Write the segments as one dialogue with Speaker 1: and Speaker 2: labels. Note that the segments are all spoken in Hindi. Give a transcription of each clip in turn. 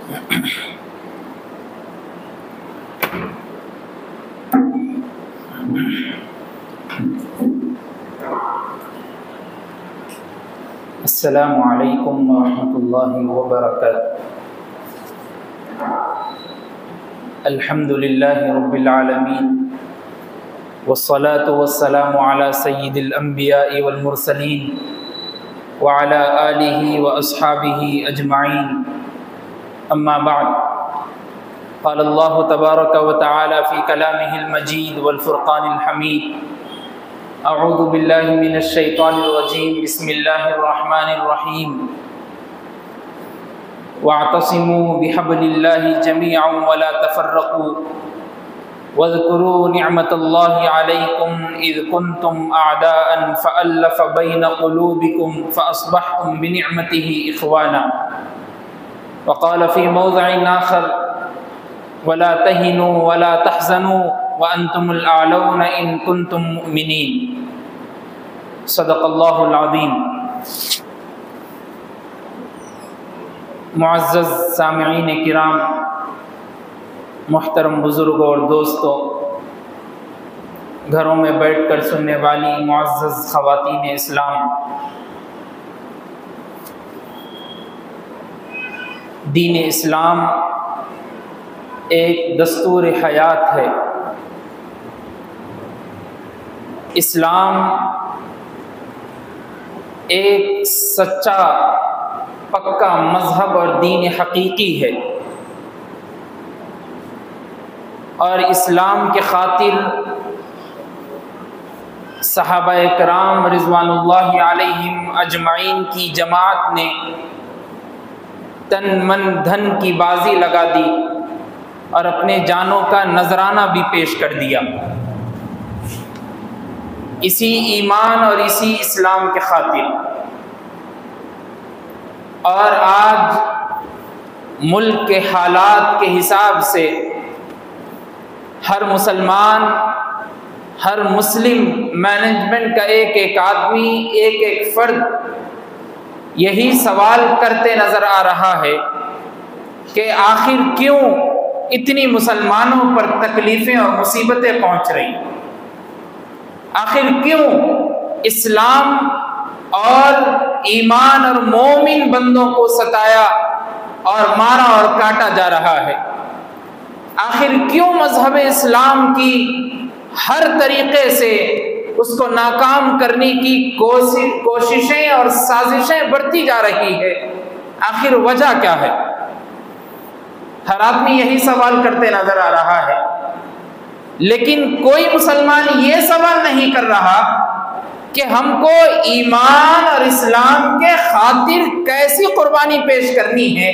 Speaker 1: अस्सलामु अलैकुम वरहमतुल्लाहि वबरकातुहू। अल्हम्दुलिल्लाहि रब्बिल आलमीन वस्सलातु वस्सलामु अला सय्यिदिल अंबिया'i वल मुरसलीन व अला आलिहि व अस्हाबिहि अजमाइन। अम्मा बाद, क़ाल अल्लाहु तबारक व तआला फ़ी कलामिहिल मजीद वल फ़ुरक़ानिल हमीद। अऊज़ु बिल्लाहि मिनश शैतानिर रजीम। बिस्मिल्लाहिर रहमानिर रहीम। वअतसिमू बिहब्लिल्लाहि जमीअन वला तफ़र्रक़ू वज़्कुरू निअमतल्लाहि अलैकुम इज़ कुन्तुम अअदाअन फ़अल्लफ़ बैन क़ुलूबिकुम फ़अस्बहतुम बिनिअमतिहि इख़वाना। वक़ाल फ़ी मौज़िइन आख़र वला तहिनू वला तहज़नू व अंतुमुल आलौना इन कुन्तुम मुमिनीन। सदक़ल्लाहुल अज़ीम। मुअज़्ज़ज़ सामिईन किराम, मुहतरम बुज़ुर्गों और दोस्तों, घरों में बैठकर सुनने वाली मुअज़्ज़ज़ ख़वातीन इस्लाम, दीन इस्लाम एक दस्तूर हयात है। इस्लाम एक सच्चा पक्का मज़हब और दीन हकीकी है, और इस्लाम के खातिर सहाबाए कराम रिज़वानुल्लाहि अलैहिम अजमाइन की जमात ने तन मन धन की बाजी लगा दी और अपने जानों का नजराना भी पेश कर दिया, इसी ईमान और इसी इस्लाम के खातिर। और आज मुल्क के हालात के हिसाब से हर मुसलमान, हर मुस्लिम मैनेजमेंट का एक एक आदमी, एक एक फर्द यही सवाल करते नजर आ रहा है कि आखिर क्यों इतनी मुसलमानों पर तकलीफ़ें और मुसीबतें पहुंच रही, आखिर क्यों इस्लाम और ईमान और मोमिन बंदों को सताया और मारा और काटा जा रहा है, आखिर क्यों मजहब इस्लाम की हर तरीके से उसको नाकाम करने की कोशिशें और साजिशें बढ़ती जा रही है, आखिर वजह क्या है? हर आदमी यही सवाल करते नजर आ रहा है, लेकिन कोई मुसलमान ये सवाल नहीं कर रहा कि हमको ईमान और इस्लाम के खातिर कैसी कुर्बानी पेश करनी है,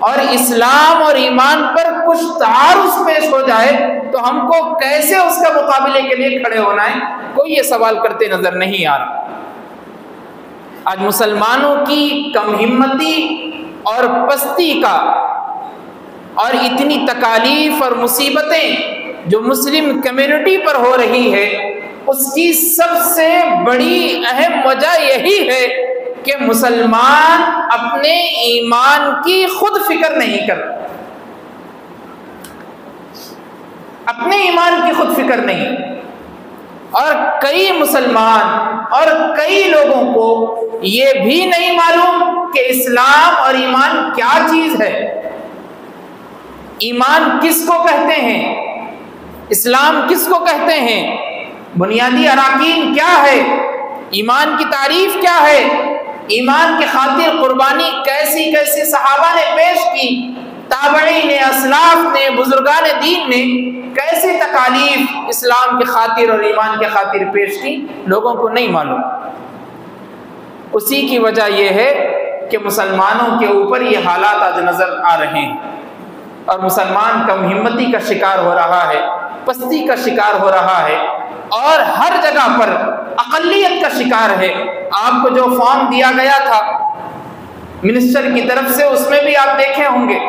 Speaker 1: और इस्लाम और ईमान पर कुछ तारुज़ पेश हो जाए तो हमको कैसे उसका मुकाबले के लिए खड़े होना है। कोई ये सवाल करते नजर नहीं आ रहा। आज मुसलमानों की कम हिम्मती और पस्ती का और इतनी तकालीफ और मुसीबतें जो मुस्लिम कम्युनिटी पर हो रही है, उसकी सबसे बड़ी अहम वजह यही है कि मुसलमान अपने ईमान की खुद फिक्र नहीं कर, अपने ईमान की खुद फिक्र नहीं। और कई मुसलमान और कई लोगों को ये भी नहीं मालूम कि इस्लाम और ईमान क्या चीज है, ईमान किसको कहते हैं, इस्लाम किसको कहते हैं, बुनियादी अराकीन क्या है, ईमान की तारीफ क्या है, ईमान के खातिर कुर्बानी कैसी कैसी सहाबा ने पेश की, ताबईन ने, असलाफ ने, बुजुर्गान दीन ने कैसी तकालीफ इस्लाम के खातिर और ईमान के खातिर पेश की, लोगों को नहीं मालूम। उसी की वजह यह है कि मुसलमानों के ऊपर ये हालात आज नजर आ रहे हैं, और मुसलमान कम हिम्मती का शिकार हो रहा है, पस्ती का शिकार हो रहा है, और हर जगह पर अक़लियत का शिकार है। आपको जो फॉर्म दिया गया था मिनिस्टर की तरफ से, उसमें भी आप देखे होंगे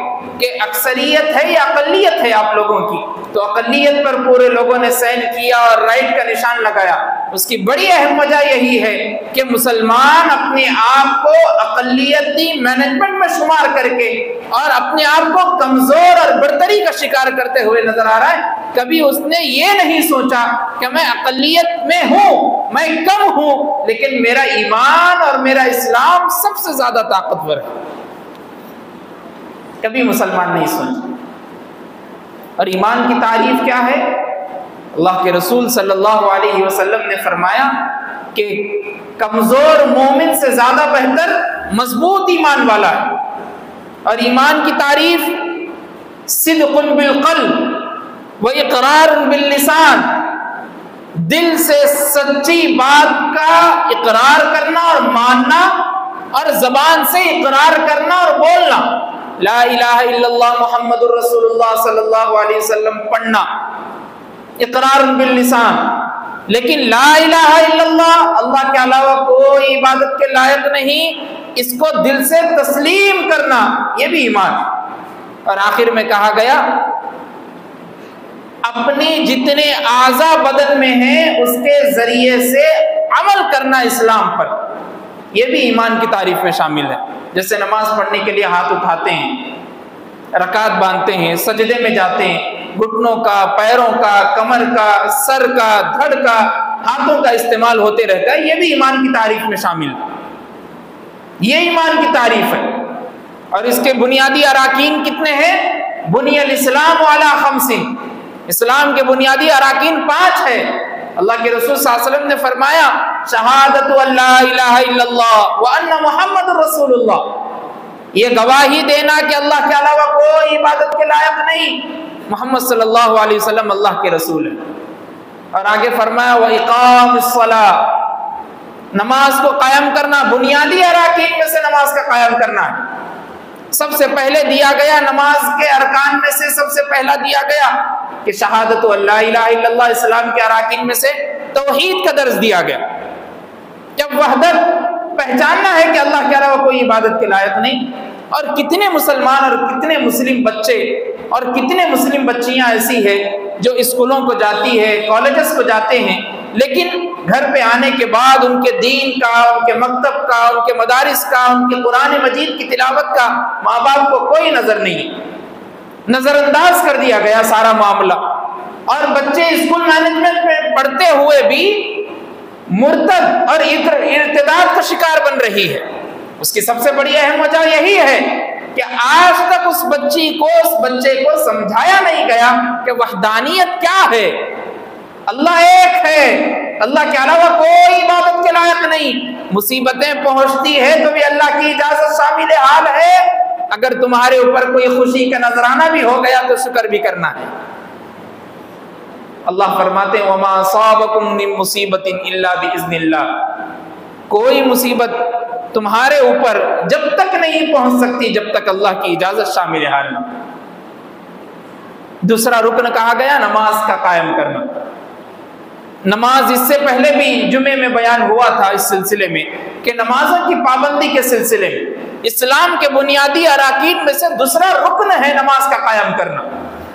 Speaker 1: कि अक्सरियत है या अक़लियत है आप लोगों की, तो अक़लियत पर पूरे लोगों ने साइन किया और राइट का निशान लगाया, उसकी बड़ी अहम वजह यही है कि मुसलमान अपने आप को अक़लियती मैनेजमेंट में शुमार करके और अपने आप को कमजोर और बर्तरी का शिकार करते हुए नजर आ रहा है। कभी उसने ये नहीं सोचा कि मैं अक़लियत में हूं, मैं कम हूं, लेकिन मेरा ईमान और मेरा इस्लाम सबसे ज्यादा ताकतवर है। कभी मुसलमान नहीं सोचा। और ईमान की तारीफ क्या है? अल्लाह के रसूल सल्लल्लाहु अलैहि वसल्लम ने फरमाया कि कमजोर मोमिन से ज्यादा बेहतर मजबूत ईमान वाला है। और ईमान की तारीफ सिद्क़ुन बिल क़ल्ब व इक़रारुन बिल लिसान, दिल से सच्ची बात का इकरार करना और मानना और जबान से इकरार करना और बोलना। ला इलाहा इल्लल्लाह मुहम्मदुर रसूलुल्लाह सल्लल्लाहु अलैहि वसल्लम पढ़ना, इकरार बिल लिसान। लेकिन ला इलाहा इल्लल्लाह, अल्लाह के अलावा कोई इबादत के लायक नहीं, इसको दिल से तस्लीम करना, यह भी ईमान। और आखिर में कहा गया अपने जितने आज़ा बदन में हैं उसके जरिए से अमल करना इस्लाम पर, यह भी ईमान की तारीफ में शामिल है। जैसे नमाज पढ़ने के लिए हाथ उठाते हैं, रकात बांधते हैं, सजदे में जाते हैं, घुटनों का, पैरों का, कमर का, सर का, धड़ का, हाथों का इस्तेमाल होते रहता है, यह भी ईमान की तारीफ में शामिल है। ये ईमान की तारीफ है। और इसके बुनियादी अराकीन कितने हैं? बुनियल इस्लाम वाला खमसिन, इस्लाम के बुनियादी अराकीन 5 है। अल्लाह के रसूल सल्लल्लाहु अलैहि वसल्लम ने फरमाया शहादतु अल्ला इलाहा इल्लल्लाह व अन्ना मुहम्मदुर रसूलुल्लाह, ये गवाही देना कि अल्लाह के अलावा कोई इबादत के लायक नहीं, मोहम्मद सल्लल्लाहु अलैहि वसल्लम अल्लाह के रसूल है। और आगे फरमाया व इकामुस्सलाह, नमाज को कायम करना, बुनियादी अराकीन में से नमाज का कायम करना है। सबसे पहले दिया गया, नमाज के अरकान में से सबसे पहला दिया गया कि शहादतु अल्ला इलाहा इल्लल्लाह, इस्लाम के अराकीन में से तौहीद का दर्ज दिया गया। जब वहदत पहचानना है कि अल्लाह के अलावा कोई इबादत के लायक नहीं। और कितने मुसलमान और कितने मुस्लिम बच्चे और कितने मुस्लिम बच्चियां ऐसी है जो स्कूलों को जाती है, कॉलेजेस को जाते हैं, लेकिन घर पे आने के बाद उनके दीन का, उनके मकतब का, उनके मदारिस का, उनके कुरान मजीद की तिलावत का माँ बाप को कोई नजर नहीं, नजरअंदाज कर दिया गया सारा मामला। और बच्चे स्कूल मैनेजमेंट में पढ़ते हुए भी मुर्तद और इर्तिदाद का शिकार बन रही है। उसकी सबसे बड़ी अहम वजह यही है कि आज तक उस बच्चे को समझाया नहीं गया कि वहदानियत क्या है। अल्लाह एक है, अल्लाह के अलावा कोई इबादत के लायक नहीं। मुसीबतें पहुंचती है तो भी अल्लाह की इजाजत शामिल हाल है। अगर तुम्हारे ऊपर कोई खुशी का नजराना भी हो गया तो शुक्र भी करना है। अल्लाह फरमाते हैं वमा असाबकुम मिन मुसीबतिन इल्ला बिइज़्निल्लाह, कोई मुसीबत तुम्हारे ऊपर जब तक नहीं पहुंच सकती जब तक अल्लाह की इजाजत शामिल हाल न। दूसरा रुकन कहा गया नमाज का कायम करना। नमाज इससे पहले भी जुमे में बयान हुआ था इस सिलसिले में कि नमाजों की पाबंदी के सिलसिले में इस्लाम के बुनियादी अराकीन में से दूसरा रुकन है नमाज का कायम करना।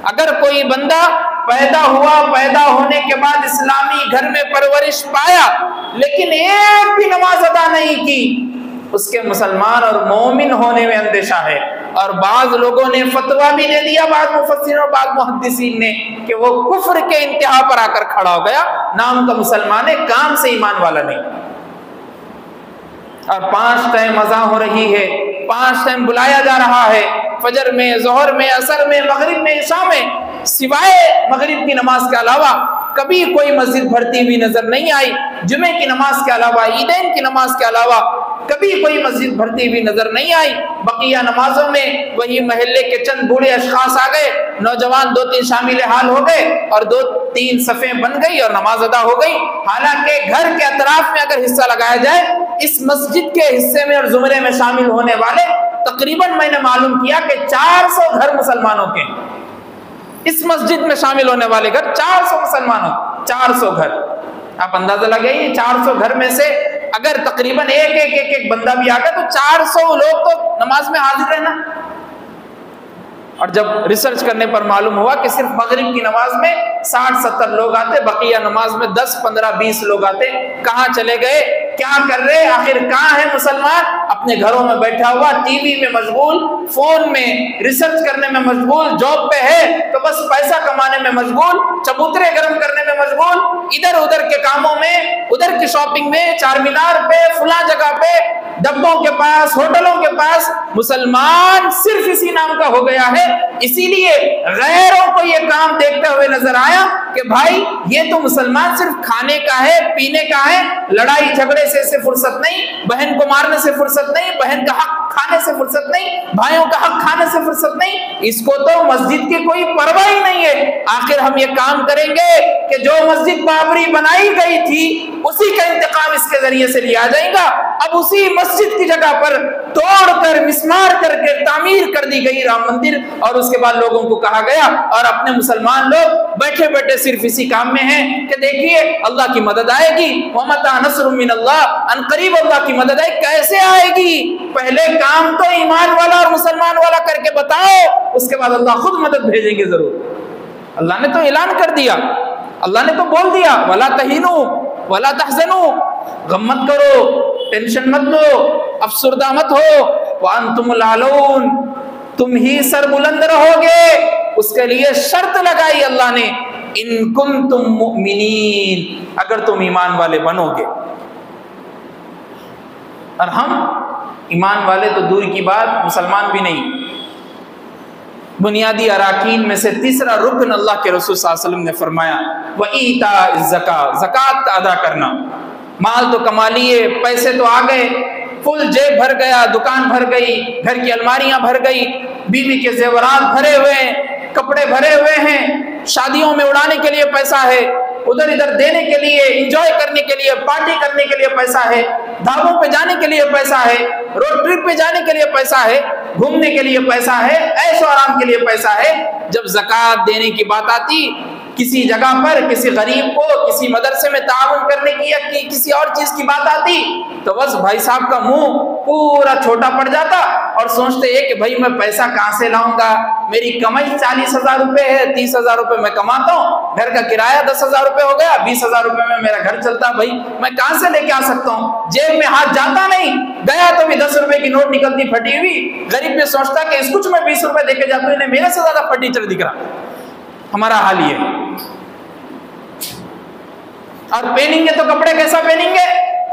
Speaker 1: अगर कोई बंदा पैदा हुआ, पैदा होने के बाद इस्लामी घर में परवरिश पाया, लेकिन एक भी नमाज अदा नहीं की, उसके मुसलमान और मोमिन होने में अंदेशा है। और बाज लोगों ने फतवा भी दे दिया, बाद मुफस्सिरीन और बाद मुहद्दिसीन ने, कि वो कुफ्र के इंतहा पर आकर खड़ा हो गया, नाम का मुसलमान है, काम से ईमान वाला नहीं। और 5 टाइम अज़ा हो रही है, 5 टाइम बुलाया जा रहा है, फजर में, जोहर में, असर में, मगरिब में, इशा में, सिवाय मगरिब की नमाज के अलावा कभी कोई मस्जिद भरती हुई नजर नहीं आई। जुमे की नमाज के अलावा, ईदैन की नमाज के अलावा कभी कोई मस्जिद भरती हुई नजर नहीं आई। बकिया नमाजों में वही महल्ले के चंद बूढ़े अशखास आ गए, नौजवान 2-3 शामिल हाल हो गए और 2-3 सफ़ें बन गई और नमाज अदा हो गई। हालांकि घर के अतराफ में अगर हिस्सा लगाया जाए, इस मस्जिद के हिस्से में और जुमरे में शामिल होने वाले तकरीबन मैंने मालूम किया कि 400 घर मुसलमानों के, इस मस्जिद में शामिल होने वाले घर 400 मुसलमानों, 400 घर। आप अंदाजा लगाइए, 400 घर में से अगर तकरीबन एक बंदा भी आ गया तो 400 लोग तो नमाज में हाजिर है ना। और जब रिसर्च करने पर मालूम हुआ कि सिर्फ मगरिब की नमाज में 60-70 लोग आते, बकिया नमाज में 10-15-20 लोग आते। कहाँ चले गए, क्या कर रहे, आखिर कहाँ है मुसलमान? अपने घरों में बैठा हुआ, टीवी में मशगूल, फोन में रिसर्च करने में मशगूल, जॉब पे है तो बस पैसा कमाने में मशगूल, चबूतरे गर्म करने में मशगूल, इधर उधर के कामों में, उधर की शॉपिंग में, चार मीनार पे, फुला जगह पे, डब्बों के पास, होटलों के पास। मुसलमान सिर्फ इसी नाम का हो गया है। इसीलिए गैरों को ये काम देखते हुए नजर आया कि भाई ये तो मुसलमान सिर्फ खाने का है, पीने का है, लड़ाई झगड़े से फुर्सत नहीं, बहन को मारने से फुर्सत नहीं, बहन का हक खाने से फुर्सत नहीं, भाइयों का हक खाने से फुर्सत नहीं, इसको तो मस्जिद की कोई परवाह ही नहीं है। आखिर हम ये काम करेंगे कि जो मस्जिद बाबरी बनाई गई थी उसी का इंतकाम इसके जरिए से लिया जाएगा। अब उसी मस्जिद की जगह पर तोड़कर, मिसमार करके तामीर कर दी गई राम मंदिर, और उसके बाद लोगों को कहा गया, और अपने मुसलमान लोग बैठे बैठे सिर्फ इसी काम में हैं कि देखिए अल्लाह की मदद आएगी, वमता नस्रुम मिनल्लाह, अनकरीब अल्लाह की मदद आएगी। कैसे आएगी? पहले काम तो ईमान वाला और मुसलमान वाला करके बताओ, उसके बाद अल्लाह खुद मदद भेजेंगे जरूर। अल्लाह ने तो ऐलान कर दिया, अल्लाह ने तो बोल दिया, वला तहीनु वला तहज़नु, गम मत करो, टेंशन मत लो, अफसुर्दा मत हो, व अंतुमुल आलून, तुम ही सर बुलंद रहोगे। उसके लिए शर्त लगाई अल्लाह ने, इन कुंतुम मुमिनीन, अगर तुम ईमान वाले बनोगे। और हम ईमान वाले तो दूर की बात, मुसलमान भी नहीं। बुनियादी अराकीन में से तीसरा रुकन अल्लाह के रसूल सल्लल्लाहु अलैहि वसल्लम ने फरमाया, व ईता ज़कात, ज़कात अदा करना। माल तो कमा लिए, पैसे तो आ गए, फुल जेब भर गया, दुकान भर गई, घर की अलमारियां भर गई, बीवी के जेवरात भरे हुए हैं, कपड़े भरे हुए हैं, शादियों में उड़ाने के लिए पैसा है, उधर इधर देने के लिए, एंजॉय करने के लिए, पार्टी करने के लिए पैसा है, ढाबों पे जाने के लिए पैसा है, रोड ट्रिप पे जाने के लिए पैसा है, घूमने के लिए पैसा है, ऐशो आराम के लिए पैसा है। जब ज़कात देने की बात आती, किसी जगह पर किसी गरीब को किसी मदरसे में ताउन करने की या किसी और चीज की बात आती, तो बस भाई साहब का मुंह पूरा छोटा पड़ जाता और सोचते हैं कि भाई मैं पैसा कहाँ से लाऊंगा, मेरी कमाई 40,000 रुपए है, 30,000 रुपए मैं कमाता हूँ, घर का किराया 10,000 रुपए हो गया, 20,000 रुपए में मेरा घर चलता, भाई मैं कहाँ से लेके आ सकता हूँ? जेब में हाथ जाता नहीं, गया तो भी 10 रुपए की नोट निकलती फटी हुई। गरीब में सोचता कि इस कुछ मैं 20 रुपए देके जाता हूँ, इन्हें मेरे से ज्यादा फर्नीचर दिख रहा। हमारा हाल ये। और पहनेंगे तो कपड़े कैसा पहनेंगे?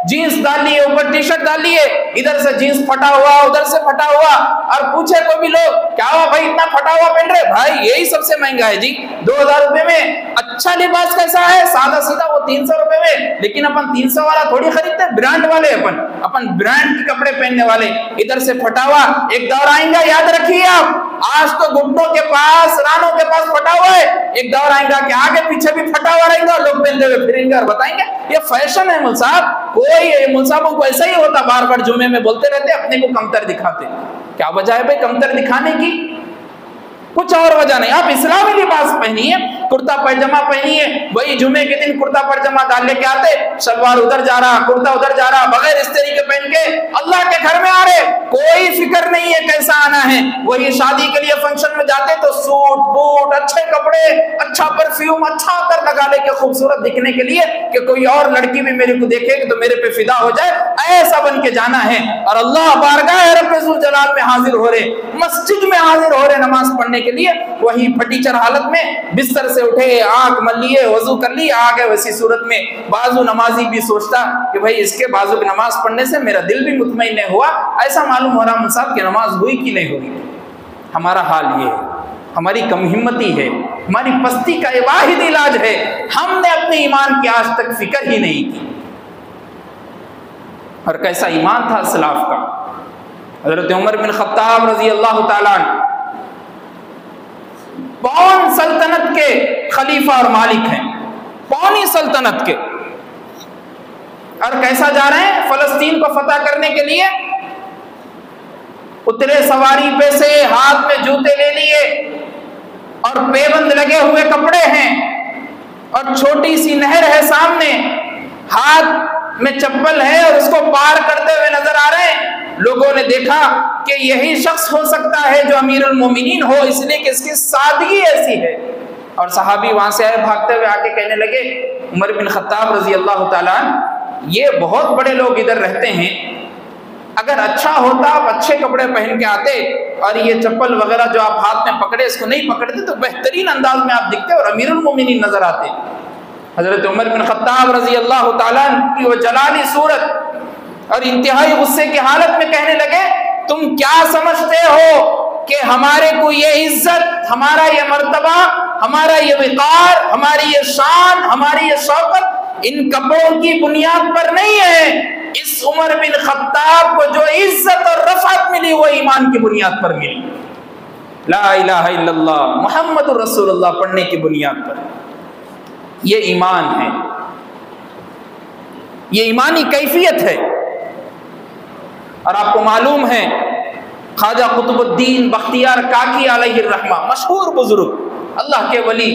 Speaker 1: जीन्स डाल लिए, ऊपर टी शर्ट डाल लिए, इधर से जीन्स फटा हुआ, उधर से फटा हुआ, और पूछे कोई भी लोग क्या हुआ भाई इतना फटा हुआ पहन रहे? भाई यही सबसे महंगा है जी, 2,000 रुपए में। अच्छा लिबास कैसा है? सादा सीधा, वो 300 रुपए में। लेकिन अपन 300 वाला थोड़ी खरीदते, ब्रांड वाले, अपन ब्रांड के कपड़े पहनने वाले। इधर से फटा हुआ, एक दौर आएगा, याद रखिए आप, आज तो घुटनों के पास, रानों के पास फटा हुआ है, एक दौर आएगा कि आगे पीछे भी फटा हुआ रहेगा, लोग पहनते हुए फिरेंगे और बताएंगे ये फैशन है। मुल साहब, कोई मुल साहबों को ऐसा ही होता, बार बार जुमे में बोलते रहते, अपने को कमतर दिखाते। क्या वजह है भाई कमतर दिखाने की? कुछ और वजह नहीं। आप इस्लामी लिबास पहनिए, कुर्ता पैजामा पहनिए, वही जुमे के दिन कुर्ता पैजामा डाल लेके आते, सलवार उधर जा रहा, कुर्ता उधर जा रहा, बगैर इस्त्री के पहन के अल्लाह के घर में आ रहे, कोई फिक्र नहीं है कैसा आना है। वही शादी के लिए फंक्शन में जाते तो सूट बूट, अच्छे कपड़े, अच्छा परफ्यूम, अच्छा अतर लगा लेके खूबसूरत दिखने के लिए कि कोई और लड़की भी मेरे को देखेगी तो मेरे पे फिदा हो जाए, ऐसा बन के जाना है। और अल्लाह बारगाह रब्बुल जलाल में हाजिर हो रहे, मस्जिद में हाजिर हो रहे नमाज पढ़ने के लिए, वही फटीचर हालत में बिस्तर से उठे, आंख मल लिए, वजू कर ली, आ गए वैसी सूरत में। बाजू नमाजी भी सोचता कि भाई इसके बाजू की नमाज पढ़ने से मेरा दिल भी मुतमईन नहीं हुआ, ऐसा मालूम हो रहा मुल्ला साहब की नमाज हुई कि नहीं हुई। हमारा हाल ये है, हमारी कम हिम्मती है, हमारी पस्ती का वाहिद इलाज है, हमने अपने ईमान की आज तक फिक्र ही नहीं की। और कैसा ईमान था सलाफ का। हज़रत उमर बिन खत्ताब रज़ी अल्लाह ताला अन्हु पौन सल्तनत के खलीफा और मालिक हैं, पौनी सल्तनत के, और कैसा जा रहे हैं फलस्तीन को फतह करने के लिए। उतरे सवारी पे से, हाथ में जूते ले लिए और पेबंद लगे हुए कपड़े हैं, और छोटी सी नहर है सामने, हाथ में चप्पल है और उसको पार करते हुए नजर आ रहे हैं। लोगों ने देखा कि यही शख्स हो सकता है जो अमीरुल मोमिनीन हो, इसलिए कि इसकी सादगी ऐसी है, और सहाबी वहाँ से आए भागते हुए, आके कहने लगे उमर बिन खत्ताब रजी अल्लाह ताला ये बहुत बड़े लोग इधर रहते हैं, अगर अच्छा होता आप अच्छे कपड़े पहन के आते और ये चप्पल वगैरह जो आप हाथ में पकड़े इसको नहीं पकड़ते तो बेहतरीन अंदाज में आप दिखते और अमीरुल मोमिनीन नजर आते। हजरत उमर बिन खत्ताब रजी अल्लाह ताला की वो जलाली सूरत और इंतहाई गुस्से की हालत में कहने लगे, तुम क्या समझते हो कि हमारे को ये इज्जत, हमारा ये मर्तबा, हमारा ये विकार, हमारी ये शान, हमारी ये शौकत इन कपड़ों की बुनियाद पर नहीं है। इस उमर बिन खत्ताब को जो इज्जत और रफ़अत मिली वो ईमान की बुनियाद पर मिली। ला इलाहा इल्लल्लाह मुहम्मदुर रसूलुल्लाह पढ़ने की बुनियाद पर। ये ईमान है, ये ईमानी कैफियत है। और आपको मालूम है ख्वाजा कुतुबुद्दीन बख्तियार काकी अलैहिर्रहमा, मशहूर बुजुर्ग, अल्लाह के वली,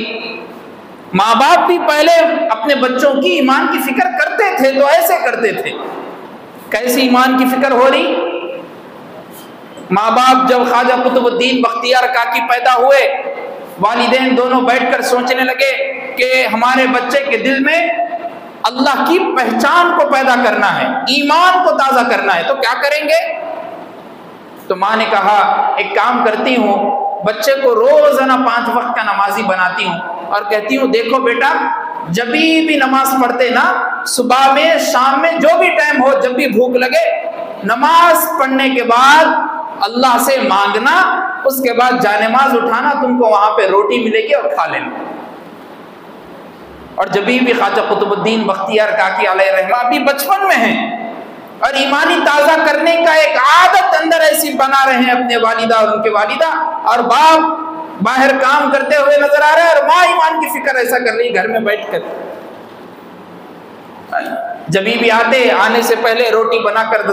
Speaker 1: माँ बाप भी पहले अपने बच्चों की ईमान की फिक्र करते थे तो ऐसे करते थे। कैसी ईमान की फिक्र हो रही? माँ बाप जब ख्वाजा कुतुबुद्दीन बख्तियार काकी पैदा हुए, वालिदैन दोनों बैठकर सोचने लगे कि हमारे बच्चे के दिल में अल्लाह की पहचान को पैदा करना है, ईमान को ताज़ा करना है, तो क्या करेंगे? तो माँ ने कहा एक काम करती हूँ, बच्चे को रोजाना 5 वक्त का नमाजी बनाती हूँ और कहती हूँ देखो बेटा, जब भी नमाज पढ़ते ना, सुबह में शाम में जो भी टाइम हो, जब भी भूख लगे, नमाज पढ़ने के बाद अल्लाह से मांगना, उसके बाद जानेमाज उठाना, तुमको वहां पे रोटी मिलेगी और खा लेना। और जब भी ख्वाजा कुतुबुद्दीन बख्तियार काकी अलैहिर्रहमा अभी बचपन में हैं और ईमानी ताज़ा करने का एक आदत अंदर ऐसी बना रहे हैं अपने वालिदा और उनके वालिदा, और बाप बाहर काम करते हुए नजर आ रहा है और माँ ईमान की फिक्र ऐसा कर रही घर में बैठकर। जब भी आने से पहले रोटी बनाकर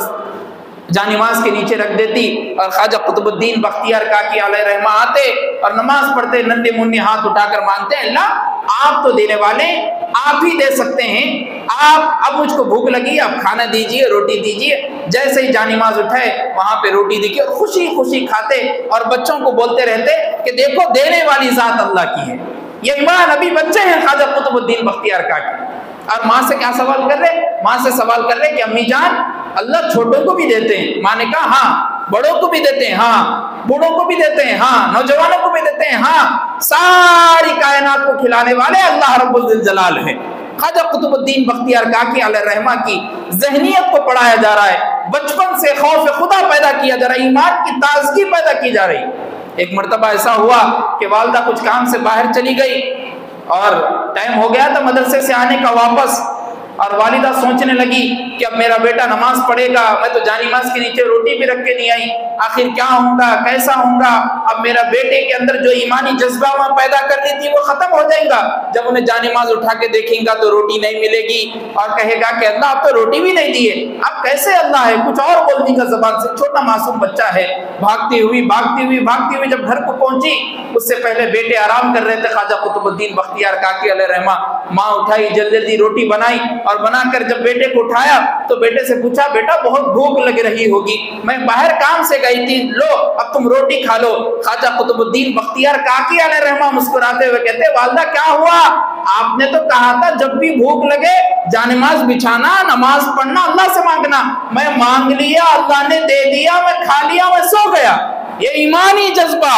Speaker 1: जानिमाज के नीचे रख देती और ख्वाजा कुतुबुद्दीन बख्तियार काकी अलैहिर्रहमा आते और नमाज पढ़ते, नन्हे मुन्ने हाथ उठाकर मांगते, अल्लाह आप तो देने वाले, आप ही दे सकते हैं, आप अब मुझको भूख लगी, आप खाना दीजिए, रोटी दीजिए। जैसे ही जानिमाज उठाए वहां पे रोटी दी और खुशी खुशी खाते और बच्चों को बोलते रहते कि देखो देने वाली जात अल्लाह की है। ये ईमान, अभी बच्चे हैं ख्वाजा कुतुबुद्दीन बख्तियार काकी। और माँ से क्या सवाल कर रहे? माँ से सवाल कर रहे कि अम्मी जान, अल्लाह छोटों को भी देते हैं। माँ ने कहा हाँ, बड़ों को भी देते हैं, हाँ, बूढ़ों को भी देते हैं, हाँ, नौजवानों को भी देते हैं, हाँ, सारी कायनात को खिलाने वाले अल्लाह रब्बुल जलाल है। ख्वाजा कुतुबुद्दीन बख्तियार काकी अलैहिर्रहमा की ज़हनियत को पढ़ाया जा रहा है, बचपन से खौफ खुदा पैदा किया जा रहा है, ईमान की ताजगी पैदा की जा रही। एक मरतबा ऐसा हुआ कि वालदा कुछ काम से बाहर चली गई और टाइम हो गया था मदरसे से आने का वापस, और वालिदा सोचने लगी कि अब मेरा बेटा नमाज पढ़ेगा, मैं तो जानिमाज के नीचे रोटी भी रख के नहीं आई, आखिर क्या होगा, कैसा होगा। अब मेरा बेटे के अंदर जो ईमानी जज्बा वहां पैदा कर रही थी वो खत्म हो जाएगा। जब उन्हें जानिमाज उठा के देखेगा तो रोटी नहीं मिलेगी और कहेगा कि अल्लाह अब तो रोटी भी नहीं दिए, अब कैसे अल्लाह है, कुछ और बोल देगा जबान से। छोटा मासूम बच्चा है, भागती हुई जब घर को पहुंची, उससे पहले बेटे आराम कर रहे थे ख्वाजा कुतुबुद्दीन बख्तियार काकी अलैहिर्रहमा। माँ उठाई, जल्दी जल्दी रोटी बनाई और बनाकर जब बेटे को उठाया तो बेटे से पूछा, बेटा बहुत भूख लग रही होगी, मैं बाहर काम से गई थी, लो अब तुम रोटी खा लो। ख्वाजा कुतुबुद्दीन बख्तियार काकी अलैहिर्रहमा मुस्कुराते हुए कहते, वालिदा क्या हुआ, आपने तो कहा था जब भी भूख लगे जानिमाज बिछाना, नमाज पढ़ना, अल्लाह से मांगना। मैं मांग लिया, अल्लाह ने दे दिया, मैं खा लिया, मैं सो गया। ये ईमानी जज्बा,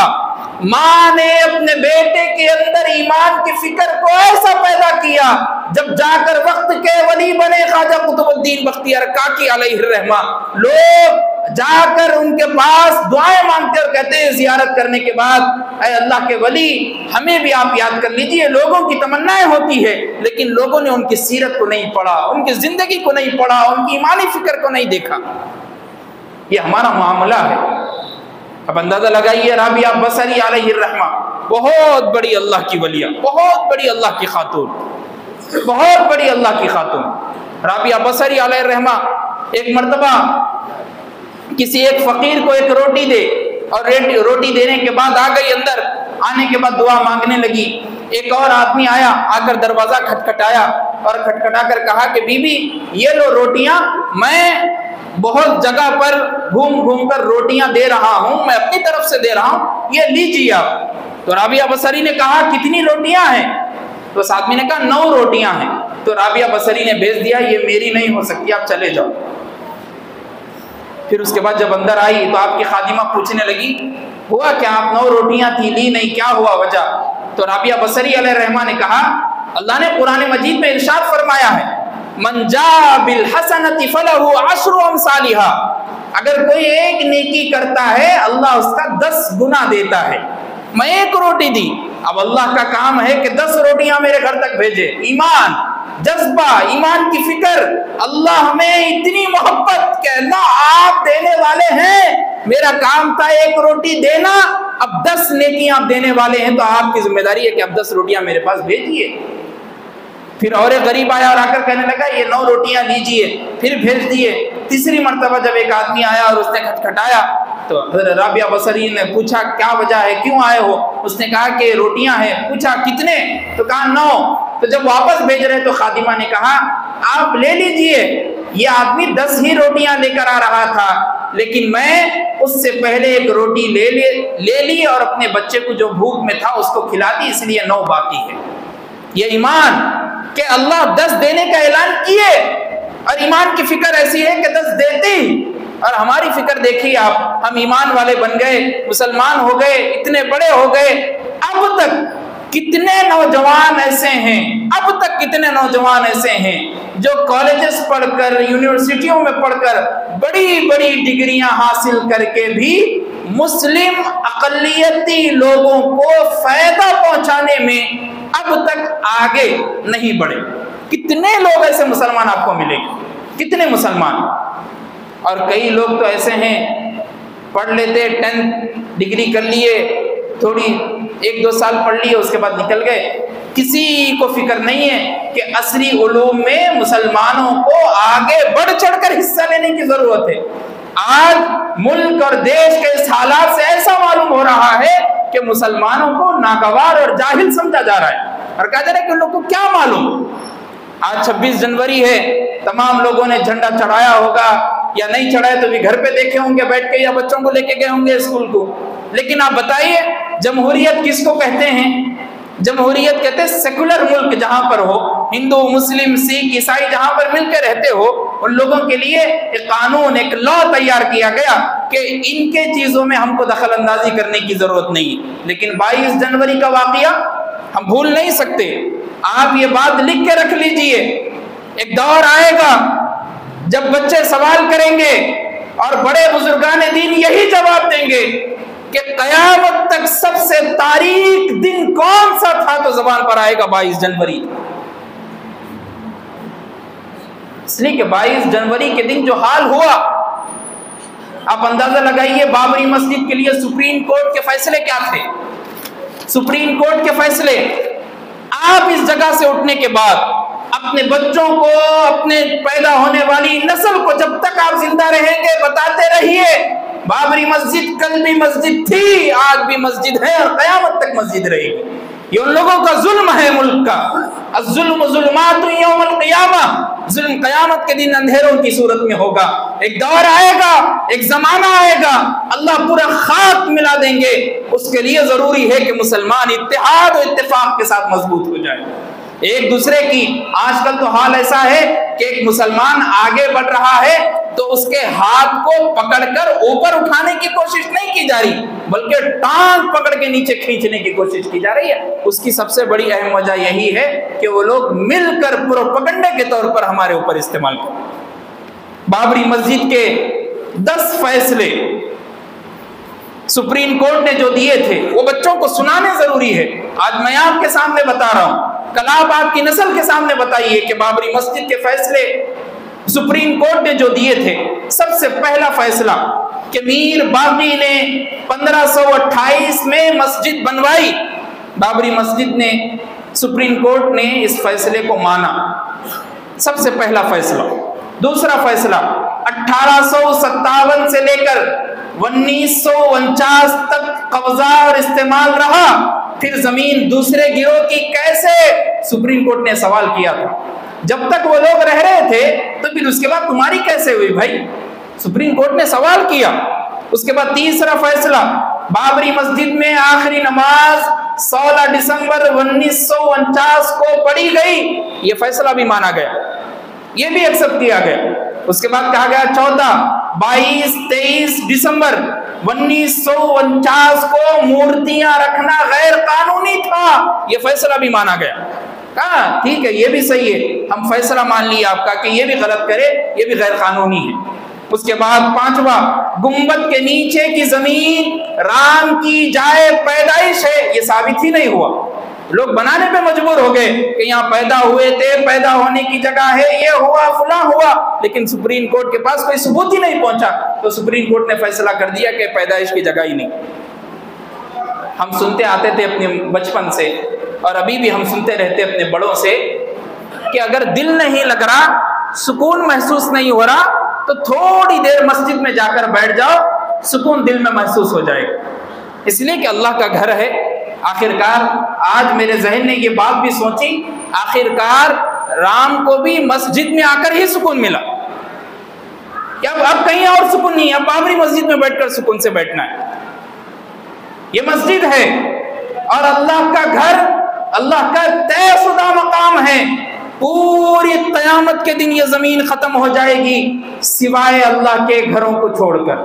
Speaker 1: माँ ने अपने बेटे के अंदर ईमान की फिक्र को ऐसा पैदा किया, जब जाकर वक्त के वली बने ख्वाजा कुतुबुद्दीन बख्तियार काकी अलैहिर्रहमा, लोग जाकर उनके पास दुआएं मांगते और कहते हैं जियारत करने के बाद, ऐ अल्लाह के वली हमें भी आप याद कर लीजिए। लोगों की तमन्नाएं होती है लेकिन लोगों ने उनकी सीरत को नहीं पढ़ा, उनकी जिंदगी को नहीं पढ़ा, उनकी ईमानी फिक्र को नहीं देखा। ये हमारा मामला है। अब अंदाजा लगाइए, राबिया बसरी अलैहिर्रहमा बहुत बड़ी अल्लाह की वलिया, बहुत बड़ी अल्लाह की खातून, बहुत बड़ी अल्लाह की खातून राबिया बसरी अलैहिर्रहमा एक मर्तबा किसी एक फकीर को एक रोटी दे और रोटी देने के बाद आ गई अंदर, आने के बाद दुआ मांगने लगी। एक और आदमी आया, आकर दरवाजा खटखटाया और खटखटा कर कहा कि बीबी ये लो रोटियां, मैं बहुत जगह पर घूम घूम कर रोटियां दे रहा हूं, मैं अपनी तरफ से दे रहा हूं, ये लीजिए आप। तो राबिया बसरी ने कहा कितनी रोटियां हैं? तो उस आदमी ने कहा 9 रोटियां हैं। तो राबिया बसरी ने भेज दिया, ये मेरी नहीं हो सकती, आप चले जाओ। फिर उसके बाद जब अंदर आई तो आपकी खादिमा पूछने लगी, हुआ क्या, आप 9 रोटियां थी, ली नहीं, क्या हुआ वजह? तो राबिया बसरी अलैहिर्रहमा ने कहा, अल्लाह ने कुरान मजीद में इरशाद फरमाया है, मन जा बिल हसनति फलहु अशरु अमसालिहा, अगर कोई एक नेकी करता है अल्लाह उसका 10 गुना देता है। मैं 1 रोटी दी, अब अल्लाह का काम है कि 10 रोटियां मेरे घर तक भेजे। ईमान, जज्बा, ईमान की फिक्र, अल्लाह हमें इतनी मोहब्बत के अल्लाह आप देने वाले हैं, मेरा काम था 1 रोटी देना, अब 10 नेकियां आप देने वाले हैं, तो आपकी जिम्मेदारी है कि आप 10 रोटियां मेरे पास भेजिए। फिर और एक गरीब आया और आकर कहने लगा, ये 9 रोटियां लीजिए, फिर भेज दिए। तीसरी मर्तबा जब एक आदमी आया और उसने खटखटाया तो राबिया बसरी ने पूछा, क्या वजह है, क्यों आए हो? उसने कहा कि रोटियां हैं। पूछा कितने? तो कहा 9। तो जब वापस भेज रहे तो खादिमा ने कहा, आप ले लीजिए, ये आदमी 10 ही रोटियां लेकर आ रहा था, लेकिन मैं उससे पहले 1 रोटी ले ली और अपने बच्चे को जो भूख में था उसको खिला दी, इसलिए 9 बाकी है। ये ईमान कि अल्लाह 10 देने का ऐलान किए, और ईमान की फिक्र ऐसी है कि 10 देते ही। और हमारी फिक्र देखिए आप, हम ईमान वाले बन गए, मुसलमान हो गए, इतने बड़े हो गए, अब तक कितने नौजवान ऐसे हैं, अब तक कितने नौजवान ऐसे हैं जो कॉलेजेस पढ़कर, यूनिवर्सिटियों में पढ़कर, बड़ी बड़ी डिग्रियां हासिल करके भी मुस्लिम अक़लियती लोगों को फायदा पहुंचाने में अब तक आगे नहीं बढ़े। कितने लोग ऐसे मुसलमान आपको मिलेंगे, कितने मुसलमान। और कई लोग तो ऐसे हैं, पढ़ लेते, 10th डिग्री कर लिए, थोड़ी 1-2 साल पढ़ लिए, उसके बाद निकल गए, किसी को फिक्र नहीं है कि असली उलूम में मुसलमानों को आगे बढ़ चढ़कर हिस्सा लेने की जरूरत है। आज मुल्क और देश के इस हालात से ऐसा मालूम हो रहा है कि मुसलमानों को नागवार और जाहिल समझा जा रहा है, और कहा जा रहा है कि उन लोगों को क्या मालूम। आज 26 जनवरी है, तमाम लोगों ने झंडा चढ़ाया होगा, या नहीं चढ़ाया तो भी घर पे देखे होंगे बैठ के, या बच्चों को लेके गए होंगे स्कूल को। लेकिन आप बताइए, जमहूरियत किसको कहते हैं? जमहूरियत कहते हैं सेकुलर मुल्क जहां पर हो, हिंदू, मुस्लिम, सिख, ईसाई जहां पर मिलकर रहते हो, उन लोगों के लिए एक कानून, एक लॉ तैयार किया गया कि इनके चीजों में हमको दखल अंदाजी करने की जरूरत नहीं है। लेकिन 22 जनवरी का वाकया हम भूल नहीं सकते। आप ये बात लिख के रख लीजिए, एक दौर आएगा जब बच्चे सवाल करेंगे और बड़े बुजुर्गान दीन यही जवाब देंगे कि कयामत तक सबसे तारीख दिन कौन सा था, तो जबान पर आएगा 22 जनवरी। इसलिए कि 22 जनवरी के दिन जो हाल हुआ, आप अंदाजा लगाइए बाबरी मस्जिद के लिए सुप्रीम कोर्ट के फैसले क्या थे। सुप्रीम कोर्ट के फैसले, आप इस जगह से उठने के बाद अपने बच्चों को, अपने पैदा होने वाली नस्ल को जब तक आप जिंदा रहेंगे बताते रहिए, बाबरी मस्जिद कल भी मस्जिद थी, आज भी मस्जिद है और कयामत तक मस्जिद रहेगी। ये उन लोगों का जुल्म है मुल्क का। अज़्ज़ुल्मु ज़ुल्मातुन यौमल क़ियामा, जुल्म कयामत के दिन अंधेरों की सूरत में होगा। एक दौर आएगा, एक जमाना आएगा, अल्लाह पूरा खाक मिला देंगे। उसके लिए जरूरी है कि मुसलमान इत्तेहाद और इत्तेफाक के साथ मजबूत हो जाए एक दूसरे की। आजकल तो हाल ऐसा है कि एक मुसलमान आगे बढ़ रहा है तो उसके हाथ को पकड़कर ऊपर उठाने की कोशिश नहीं की जा रही, बल्कि टांग पकड़ के नीचे खींचने की कोशिश की जा रही है। उसकी सबसे बड़ी अहम वजह यही है कि वो लोग मिलकर प्रोपेगेंडा के तौर पर हमारे ऊपर इस्तेमाल करें। बाबरी मस्जिद के 10 फैसले सुप्रीम कोर्ट ने जो दिए थे वो बच्चों को सुनाने जरूरी है। आज मैं आपके सामने बता रहा हूं, कल आप आपकी नस्ल के सामने बताइए कि बाबरी मस्जिद के फैसले सुप्रीम कोर्ट ने जो दिए थे। सबसे पहला फैसला कि मीर बागी ने 1528 में मस्जिद बनवाई, बाबरी मस्जिद ने, सुप्रीम कोर्ट ने इस फैसले को माना, सबसे पहला फैसला। दूसरा फैसला 1857 से लेकर 1949 तक कब्जा और इस्तेमाल रहा। फिर जमीन दूसरे गिरोह की कैसे, सुप्रीम कोर्ट ने सवाल किया था। जब तक वो लोग रह रहे थे तो फिर उसके बाद तुम्हारी कैसे हुई भाई? सुप्रीम कोर्ट ने सवाल किया। उसके बाद तीसरा फैसला, बाबरी मस्जिद में आखिरी नमाज 16 दिसंबर 1949 को पढ़ी गई, ये फैसला भी माना गया, ये भी एक्सेप्ट किया गया। उसके बाद कहा गया 14, 22, 23 दिसंबर 1949 को मूर्तियां रखना गैर कानूनी था, ये फैसला भी माना गया। कहा ठीक है, ये भी सही है, हम फैसला मान लिया आपका कि ये भी गलत करे, ये भी गैर कानूनी है। उसके बाद 5वां, गुंबद के नीचे की जमीन राम की जाए पैदाइश है, ये साबित ही नहीं हुआ। लोग बनाने पे मजबूर हो गए कि यहाँ पैदा हुए थे, पैदा होने की जगह है, ये हुआ फुला हुआ, लेकिन सुप्रीम कोर्ट के पास कोई सबूत ही नहीं पहुंचा, तो सुप्रीम कोर्ट ने फैसला कर दिया कि पैदाइश की जगह ही नहीं। हम सुनते आते थे अपने बचपन से, और अभी भी हम सुनते रहते अपने बड़ों से कि अगर दिल नहीं लग रहा, सुकून महसूस नहीं हो रहा, तो थोड़ी देर मस्जिद में जाकर बैठ जाओ, सुकून दिल में महसूस हो जाएगा। इसलिए कि अल्लाह का घर है। आखिरकार आज मेरे जहन ने ये बात भी सोची, आखिरकार राम को भी मस्जिद में आकर ही सुकून मिला, क्या अब कहीं और सुकून नहीं, अब बाबरी मस्जिद में बैठकर सुकून से बैठना है। ये मस्जिद है और अल्लाह का घर, अल्लाह का तयशुदा मकाम है। पूरी क़यामत के दिन ये जमीन खत्म हो जाएगी सिवाय अल्लाह के घरों को छोड़कर,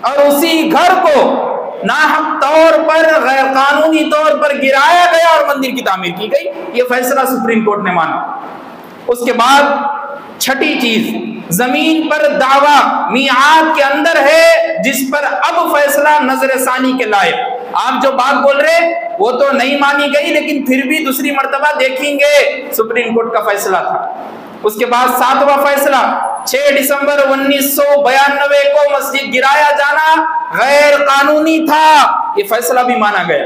Speaker 1: और उसी घर को नाहक तौर पर, गैर कानूनी तौर पर गिराया गया और मंदिर की तामीर की गई, ये फैसला सुप्रीम कोर्ट ने माना। उसके बाद छठी चीज, जमीन पर दावा मियाद के अंदर है, जिस पर अब फैसला नजर सानी के लायक। आप जो बात बोल रहे वो तो नहीं मानी गई, लेकिन फिर भी दूसरी मर्तबा देखेंगे, सुप्रीम कोर्ट का फैसला था। उसके बाद 7वां फैसला, 6 दिसंबर 1992 को मस्जिद गिराया जाना गैर कानूनी था, ये फैसला भी माना गया।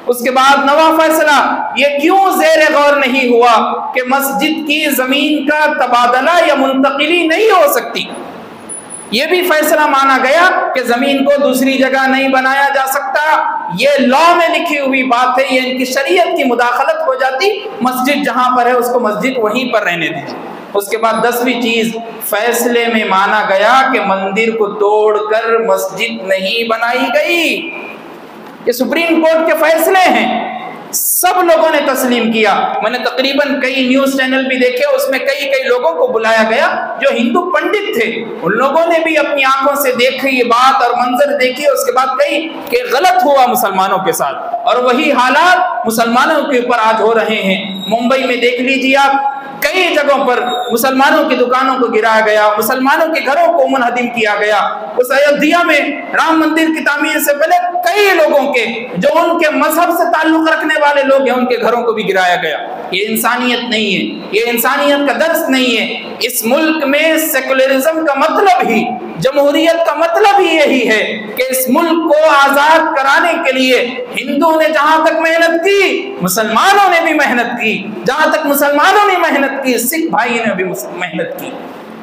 Speaker 1: उसके बाद 9वां फैसला, ये क्यों ज़ेर गौर नहीं हुआ कि मस्जिद की जमीन का तबादला या मुंतकिली नहीं हो सकती, ये भी फैसला माना गया कि जमीन को दूसरी जगह नहीं बनाया जा सकता। ये लॉ में लिखी हुई बात है, ये इनकी शरीयत की मुदाखलत हो जाती, मस्जिद जहां पर है उसको मस्जिद वहीं पर रहने दीजिए। उसके बाद 10वीं चीज, फैसले में माना गया कि मंदिर को तोड़कर मस्जिद नहीं बनाई गई। ये सुप्रीम कोर्ट के फैसले हैं, सब लोगों ने तस्लीम किया। मैंने तकरीबन कई न्यूज चैनल भी देखे, उसमें कई लोगों को बुलाया गया जो हिंदू पंडित थे, उन लोगों ने भी अपनी आंखों से देखी ये बात और मंजर देखी, उसके बाद कही कि गलत हुआ मुसलमानों के साथ, और वही हालात मुसलमानों के ऊपर आज हो रहे हैं। मुंबई में देख लीजिए आप, कई जगहों पर मुसलमानों की दुकानों को गिराया गया, मुसलमानों के घरों को मुनहदिम किया गया। उस अयोध्या में राम मंदिर की तामीर से पहले कई लोगों के, जो उनके मजहब से ताल्लुक रखने वाले लोग हैं, उनके घरों को भी गिराया गया। ये इंसानियत नहीं है, ये इंसानियत का दर्स नहीं है। इस मुल्क में सेकुलरिज्म का मतलब ही, जमहूरियत का मतलब ही यही है कि इस मुल्क को आजाद कराने के लिए हिंदुओं ने जहां तक मेहनत की, मुसलमानों ने भी मेहनत की, जहां तक मुसलमानों ने मेहनत की, सिख भाई ने भी मेहनत की।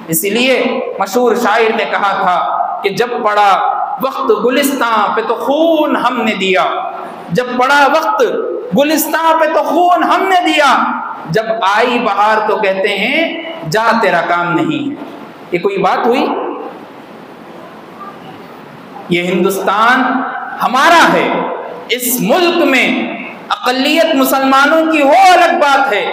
Speaker 1: इसीलिए मशहूर शायर ने कहा था कि जब पड़ा वक्त गुलिस्तां पे तो खून हमने दिया, जब पड़ा वक्त गुलिस्तां पे तो खून हमने दिया, जब आई बहार तो कहते हैं जा तेरा काम नहीं है। ये कोई बात हुई? ये हिंदुस्तान हमारा है, इस मुल्क में अक़लियत मुसलमानों की वो अलग बात है,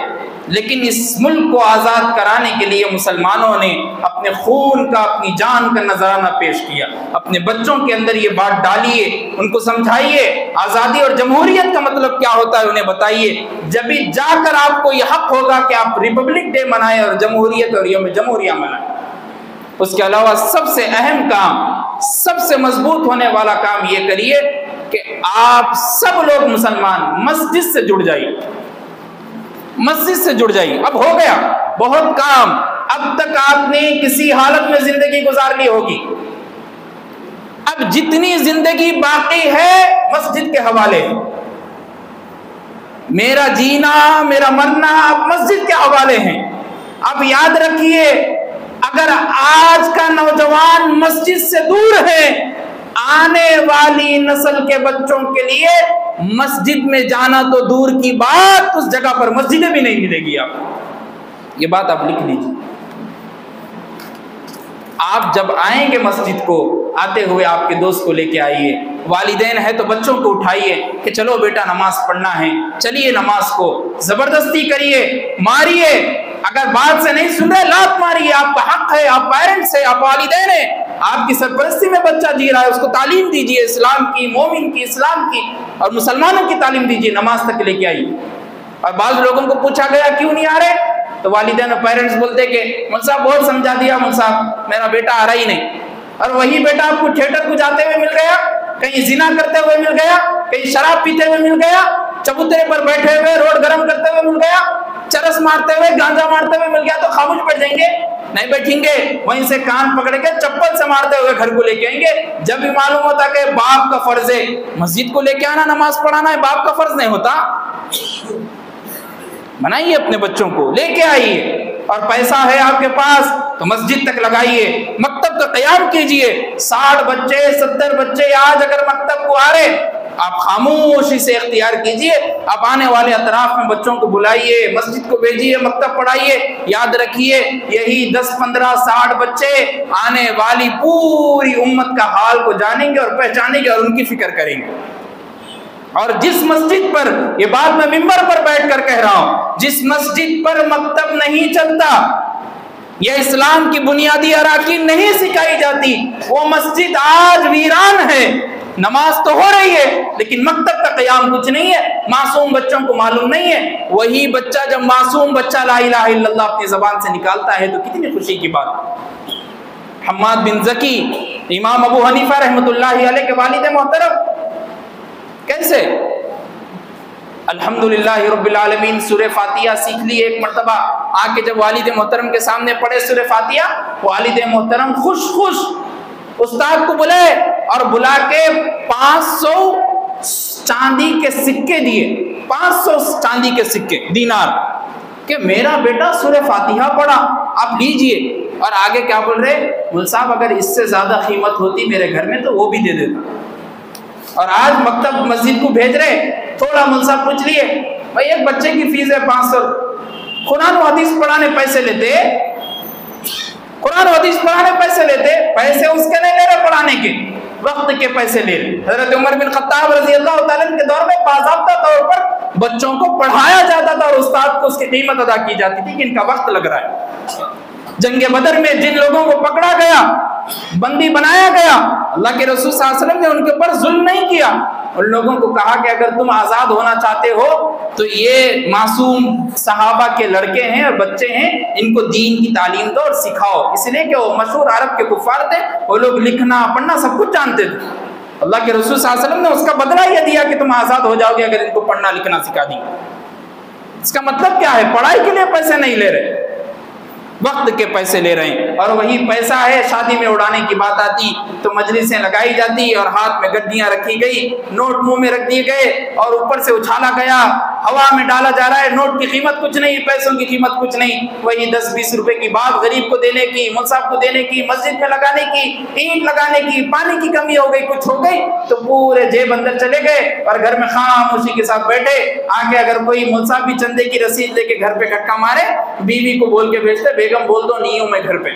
Speaker 1: लेकिन इस मुल्क को आज़ाद कराने के लिए मुसलमानों ने अपने खून का, अपनी जान का नजराना पेश किया। अपने बच्चों के अंदर ये बात डालिए, उनको समझाइए आज़ादी और जमहूरियत का मतलब क्या होता है, उन्हें बताइए। जब भी जाकर आपको यह हक होगा कि आप रिपब्लिक डे मनाएं और जमहूरियत और यौम जमहूरिया मनाएं। उसके अलावा सबसे अहम काम, सबसे मजबूत होने वाला काम ये करिए कि आप सब लोग मुसलमान मस्जिद से जुड़ जाइए, मस्जिद से जुड़ जाइए। अब हो गया बहुत काम, अब तक आपने किसी हालत में जिंदगी गुजार ली होगी, अब जितनी जिंदगी बाकी है मस्जिद के हवाले है। मेरा जीना, मेरा मरना अब मस्जिद के हवाले हैं। अब याद रखिए, अगर आज का नौजवान मस्जिद से दूर है, आने वाली नस्ल के बच्चों के लिए मस्जिद में जाना तो दूर की बात, उस जगह पर मस्जिदें भी नहीं मिलेगी आपको। ये बात आप लिख लीजिए। आप जब आएंगे मस्जिद को, आते हुए आपके दोस्त को लेके आइए। वालिदैन है तो बच्चों को उठाइए कि चलो बेटा नमाज पढ़ना है, चलिए नमाज को जबरदस्ती करिए, मारिए, अगर बात से नहीं सुन रहे लात मारिए, आपका हक है, आप पेरेंट्स है, आप वालिदैन है, आपकी सरपरस्ती में बच्चा जी रहा है, उसको तालीम दीजिए इस्लाम की, मोमिन की, इस्लाम की और मुसलमानों की तालीम दीजिए, नमाज तक लेके आइए। और बाज़ लोगों को पूछा गया क्यों नहीं आ रहे, तो वालिदैन और पेरेंट्स बोलते कि मुल साहब बहुत समझा दिया, मुल साहब मेरा बेटा आ रहा ही नहीं। और वही बेटा आपको थिएटर को जाते हुए मिल गया, कहीं जिना करते हुए मिल गया, कहीं शराब पीते हुए मिल गया, चबूतरे पर बैठे हुए रोड गरम करते हुए मिल गया, चरस मारते हुए गांजा मारते हुए मिल गया, तो खामोश बैठ जाएंगे? नहीं बैठेंगे, वहीं से कान पकड़ के चप्पल से मारते हुए घर को लेके आएंगे। जब भी मालूम होता कि बाप का फर्ज है मस्जिद को लेके आना, नमाज पढ़ाना है, बाप का फर्ज नहीं होता, बनाइए अपने बच्चों को, लेके आइए। और पैसा है आपके पास तो मस्जिद तक लगाइए, मकतब का क़याम कीजिए। 60 बच्चे 70 बच्चे आज अगर मकतब को आ रहे, आप खामोशी से इख्तियार कीजिए, आप आने वाले अतराफ में बच्चों को बुलाइए, मस्जिद को भेजिए, मकतब पढ़ाइए। याद रखिए यही 10 15 60 बच्चे आने वाली पूरी उम्मत का हाल को जानेंगे और पहचानेंगे और उनकी फिक्र करेंगे। और जिस मस्जिद पर, ये बात मैं मिंबर पर बैठकर कह रहा हूं, जिस मस्जिद पर मकतब नहीं चलता या इस्लाम की बुनियादी अराकीन नहीं सिखाई जाती, वो मस्जिद आज वीरान है। नमाज तो हो रही है लेकिन मकतब का क़याम कुछ नहीं है, मासूम बच्चों को मालूम नहीं है। वही बच्चा, जब मासूम बच्चा ला इलाहा इल्लल्लाह अपनी ज़बान से निकालता है तो कितनी खुशी की बात। हम्माद बिन ज़की, इमाम अबू हनीफा रहमतुल्लाहि अलैह के वालिद मोहतरम, कैसे अल्हम्दुलिल्लाह रब्बिल आलमीन सूरह फातिहा सीख ली एक मरतबा, आके जब वालिद मोहतरम के सामने पढ़े सूरह फातिहा, वालिद मोहतरम खुश खुश उस्ताद को बुलाए और बुला के 500 चांदी के सिक्के दिए, 500 चांदी के सिक्के, दीनार, कि मेरा बेटा सूरह फातिहा पढ़ा, आप लीजिए। और आगे क्या बोल रहे, मुल साहब अगर इससे ज्यादा कीमत होती मेरे घर में तो वो भी दे देता। और आज मकतब मस्जिद को भेज रहे, थोड़ा मुल साहब पूछ लिए, भाई एक बच्चे की फीस है 500, कुरान व हदीस पढ़ाने पैसे लेते, कुरान व हदीस पढ़ाने पैसे लेते, पैसे उसके नहीं ले रहे पढ़ाने के, वक्त के पैसे ले रहे। हज़रत उमर बिन खत्ताब रज़ी अल्लाह तआला के दौर में बाज़ाब्ता तौर पर बच्चों को पढ़ाया जाता था और उस्ताद को उसकी कीमत अदा की जाती थी कि इनका वक्त लग रहा है। जंगे बदर में जिन लोगों को पकड़ा गया, बंदी बनाया गया, अल्लाह के रसूल सल्लल्लाहु अलैहि वसल्लम ने उनके ऊपर जुल्म नहीं किया। उन लोगों को कहा कि अगर तुम आज़ाद होना चाहते हो तो ये मासूम सहाबा के लड़के हैं और बच्चे हैं, इनको दीन की तालीम दो और सिखाओ। इसलिए कि वो मशहूर अरब के कुफ़ार थे, वो लोग लिखना पढ़ना सब कुछ जानते थे। अल्लाह के रसूल सल्लल्लाहु अलैहि वसल्लम ने उसका बदला यह दिया कि तुम आज़ाद हो जाओगे अगर इनको पढ़ना लिखना सिखा दी। इसका मतलब क्या है, पढ़ाई के लिए पैसे नहीं ले रहे, वक्त के पैसे ले रहे हैं। और वही पैसा है, शादी में उड़ाने की बात आती तो मजलिसें लगाई जाती और हाथ में गड्डियां रखी गई, नोट मुंह में रख दिए गए और ऊपर से उछाला गया, हवा में डाला जा रहा है। नोट की कीमत कुछ नहीं, पैसों की कीमत कुछ नहीं। वही 10-20 रुपए की बात गरीब को देने की, मुसाफ को देने की, मस्जिद में लगाने की, ईंट लगाने की, पानी की कमी हो गई, कुछ हो गई तो पूरे जेब अंदर चले गए और घर में खामोशी के साथ बैठे। आगे अगर कोई मुसाफ भी चंदे की रसीद लेके घर पे खटका मारे, बीवी को बोल के भेजते, बेगम बोल दो नहीं हूं मैं घर पे।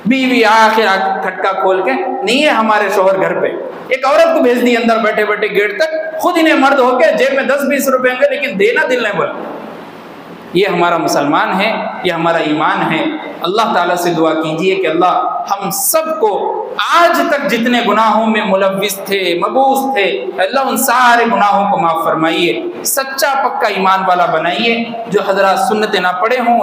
Speaker 1: बीवी आखिर खटका खोल के, नहीं है हमारे शोहर घर पे। एक औरत को भेज दी अंदर बैठे बैठे गेट तक, खुद इन्हें मर्द होके जेब में 10-20 रुपए होंगे लेकिन देना दिल नहीं बोला। ये हमारा मुसलमान है, ये हमारा ईमान है। अल्लाह ताला से दुआ कीजिए कि अल्लाह हम सबको आज तक जितने गुनाहों में मुलव्विस थे, मबूस थे, अल्लाह उन सारे गुनाहों को माफ़ फरमाइए, सच्चा पक्का ईमान वाला बनाइए, जो हज़रात सुन्नतें ना पढ़े हों